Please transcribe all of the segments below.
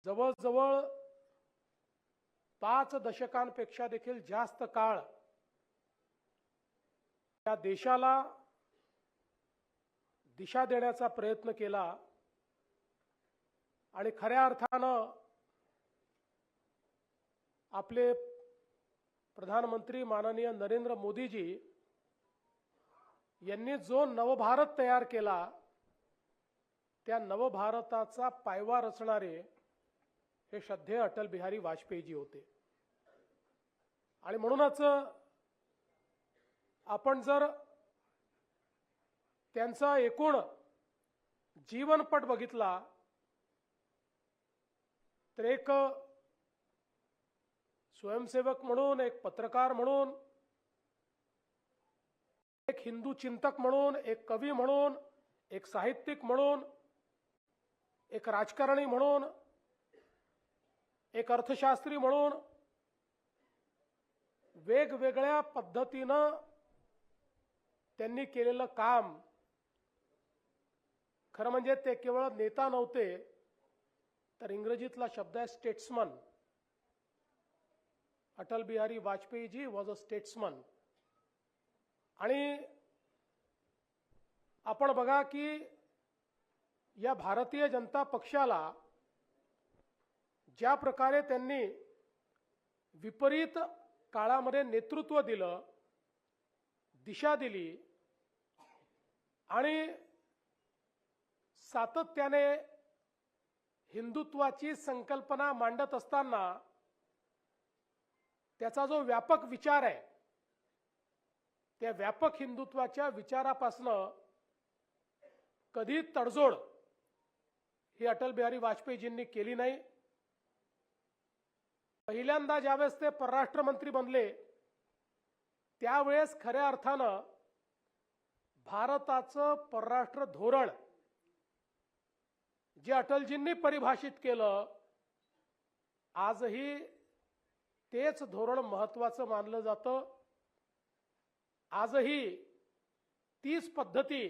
जवळजवळ 5 दशकांपेक्षा देखील जास्त काळ या देशाला दिशा देण्याचा प्रयत्न केला आणि खऱ्या अर्थानं आपले प्रधानमंत्री माननीय नरेंद्र मोदीजी यांनी जो नवभारत तयार केला त्या नवभारताचा पायवा रचणारे हे श्रद्धेय अटल बिहारी वाजपेयीजी होते। आणि म्हणूनच आपण जर त्यांचा एकूण जीवनपट बघितला तर एक स्वयंसेवक म्हणून, एक पत्रकार म्हणून, एक हिंदू चिंतक म्हणून, एक कवी म्हणून, एक साहित्यिक म्हणून, एक राजकारणी म्हणून, एक अर्थशास्त्री म्हणून वेगवेगळ्या पद्धतीनं त्यांनी केलेलं काम, खरं म्हणजे ते केवळ नेता नव्हते तर इंग्रजीतला शब्द आहे statesman. Atal Bihari Vajpayee ji was a statesman. आणि आपण बघा की या भारतीय जनता पक्षाला ज्या प्रकारे त्यांनी विपरीत काळामध्ये नेतृत्व दिलं, दिशा दिली आणि सातत्याने हिंदुत्वाची संकल्पना मांडत असताना त्याचा जो व्यापक विचार आहे त्या व्यापक हिंदुत्वाच्या विचारापासनं कधी तडजोड ही अटल बिहारी वाजपेयीजींनी केली नाही। पहिल्यांदा ज्यावेळेस ते परराष्ट्र मंत्री बनले त्यावेळेस खऱ्या अर्थानं भारताचं परराष्ट्र धोरण जे अटलजींनी परिभाषित केलं आजही तेच धोरण महत्त्वाचं मानलं जातं। आजही तीच पद्धती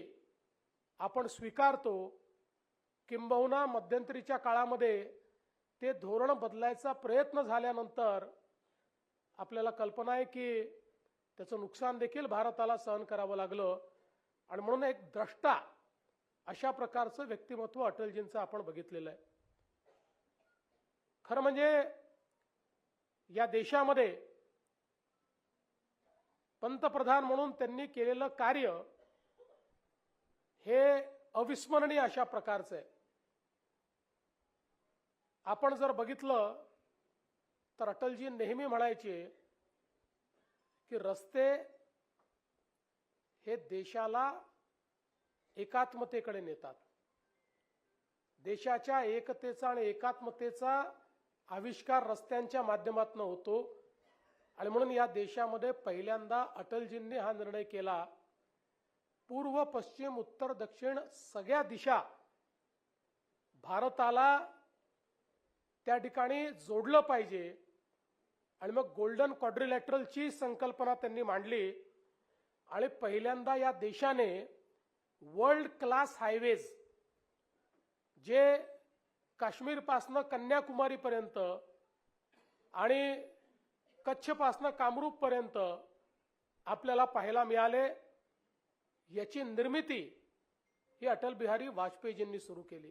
आपण स्वीकारतो, किंबहुना मध्यंतरीच्या काळामध्ये ते धोरण बदलायचा प्रयत्न झाल्यानंतर आपल्याला कल्पना आहे की त्याचं नुकसान देखील भारताला सहन करावं लागलं। आणि म्हणून एक द्रष्टा अशा प्रकारचं व्यक्तिमत्व अटलजींचं आपण बघितलेलं आहे। खरं म्हणजे या देशामध्ये पंतप्रधान म्हणून त्यांनी केलेलं कार्य हे अविस्मरणीय अशा प्रकारचं आहे। आपण जर बघितलं तर अटलजी नेहमी म्हणायचे की रस्ते हे देशाला एकात्मतेकडे नेतात। देशाच्या एकतेचा आणि एकात्मतेचा आविष्कार रस्त्यांच्या माध्यमातून होतो। आणि म्हणून या देशामध्ये पहिल्यांदा अटलजींनी हा निर्णय केला, पूर्व, पश्चिम, उत्तर, दक्षिण सगळ्या दिशा भारताला त्या ठिकाणी जोडलं पाहिजे। आणि मग गोल्डन क्वाड्रिलॅटरलची संकल्पना त्यांनी मांडली आणि पहिल्यांदा या देशाने वर्ल्ड क्लास हायवेज जे काश्मीरपासनं कन्याकुमारीपर्यंत आणि कच्छपासनं कामरूपपर्यंत आपल्याला पाहायला मिळाले, याची निर्मिती ही अटल बिहारी वाजपेयीजींनी सुरू केली।